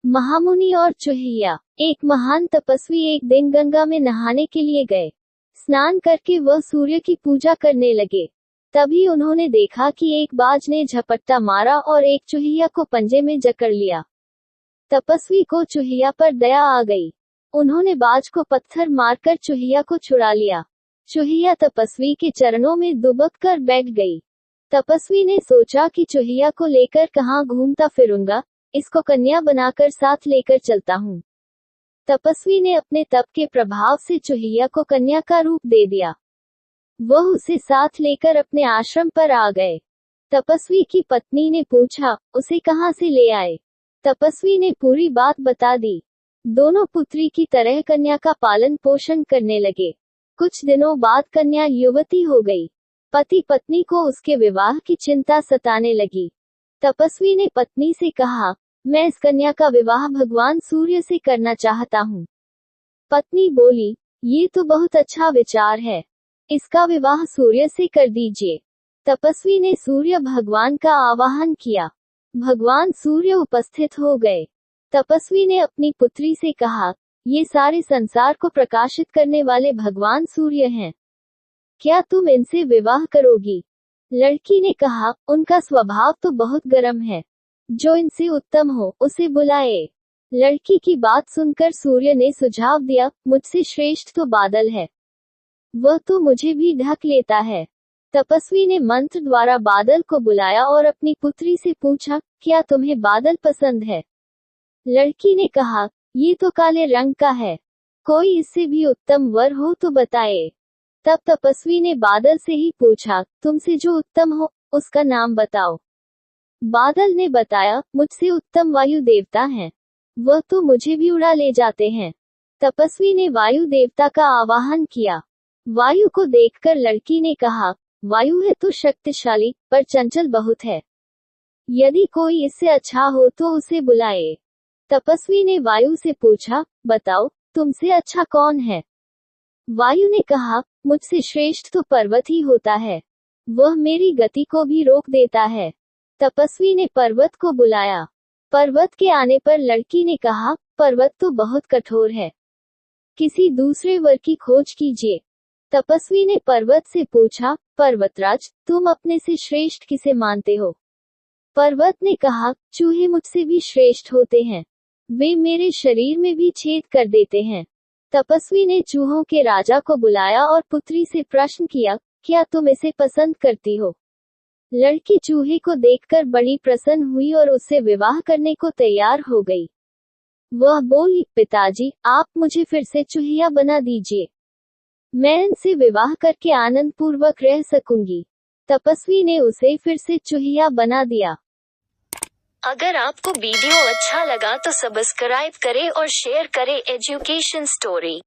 महामुनि और चूहिया। एक महान तपस्वी एक दिन गंगा में नहाने के लिए गए। स्नान करके वह सूर्य की पूजा करने लगे। तभी उन्होंने देखा कि एक बाज ने झपट्टा मारा और एक चूहिया को पंजे में जकड़ लिया। तपस्वी को चूहिया पर दया आ गई। उन्होंने बाज को पत्थर मारकर चूहिया को छुड़ा लिया। चूहिया तपस्वी के चरणों में दुबक कर बैठ गई। तपस्वी ने सोचा कि चूहिया को लेकर कहाँ घूमता फिरूंगा, इसको कन्या बनाकर साथ लेकर चलता हूँ। तपस्वी ने अपने तप के प्रभाव से चूहिया को कन्या का रूप दे दिया। वह उसे साथ लेकर अपने आश्रम पर आ गए। तपस्वी की पत्नी ने पूछा, उसे कहाँ से ले आए? तपस्वी ने पूरी बात बता दी। दोनों पुत्री की तरह कन्या का पालन पोषण करने लगे। कुछ दिनों बाद कन्या युवती हो गई। पति पत्नी को उसके विवाह की चिंता सताने लगी। तपस्वी ने पत्नी से कहा, मैं इस कन्या का विवाह भगवान सूर्य से करना चाहता हूँ। पत्नी बोली, ये तो बहुत अच्छा विचार है, इसका विवाह सूर्य से कर दीजिए। तपस्वी ने सूर्य भगवान का आवाहन किया। भगवान सूर्य उपस्थित हो गए। तपस्वी ने अपनी पुत्री से कहा, ये सारे संसार को प्रकाशित करने वाले भगवान सूर्य हैं। क्या तुम इनसे विवाह करोगी? लड़की ने कहा, उनका स्वभाव तो बहुत गर्म है, जो इनसे उत्तम हो उसे बुलाए। लड़की की बात सुनकर सूर्य ने सुझाव दिया, मुझसे श्रेष्ठ तो बादल है, वह तो मुझे भी ढक लेता है। तपस्वी ने मंत्र द्वारा बादल को बुलाया और अपनी पुत्री से पूछा, क्या तुम्हें बादल पसंद है? लड़की ने कहा, ये तो काले रंग का है, कोई इससे भी उत्तम वर हो तो बताए। तब तपस्वी ने बादल से ही पूछा, तुमसे जो उत्तम हो उसका नाम बताओ। बादल ने बताया, मुझसे उत्तम वायु देवता हैं, वह तो मुझे भी उड़ा ले जाते हैं। तपस्वी ने वायु देवता का आवाहन किया। वायु को देखकर लड़की ने कहा, वायु है तो शक्तिशाली, पर चंचल बहुत है, यदि कोई इससे अच्छा हो तो उसे बुलाए। तपस्वी ने वायु से पूछा, बताओ तुमसे अच्छा कौन है? वायु ने कहा, मुझसे श्रेष्ठ तो पर्वत ही होता है, वह मेरी गति को भी रोक देता है। तपस्वी ने पर्वत को बुलाया। पर्वत के आने पर लड़की ने कहा, पर्वत तो बहुत कठोर है, किसी दूसरे वर की खोज कीजिए। तपस्वी ने पर्वत से पूछा, पर्वतराज, तुम अपने से श्रेष्ठ किसे मानते हो? पर्वत ने कहा, चूहे मुझसे भी श्रेष्ठ होते हैं, वे मेरे शरीर में भी छेद कर देते हैं। तपस्वी ने चूहों के राजा को बुलाया और पुत्री से प्रश्न किया, क्या तुम इसे पसंद करती हो? लड़की चूहे को देखकर बड़ी प्रसन्न हुई और उससे विवाह करने को तैयार हो गई। वह बोली, पिताजी, आप मुझे फिर से चूहिया बना दीजिए, मैं इनसे विवाह करके आनंद पूर्वक रह सकूंगी। तपस्वी ने उसे फिर से चूहिया बना दिया। अगर आपको वीडियो अच्छा लगा तो सब्सक्राइब करें और शेयर करें एजुकेशन स्टोरी।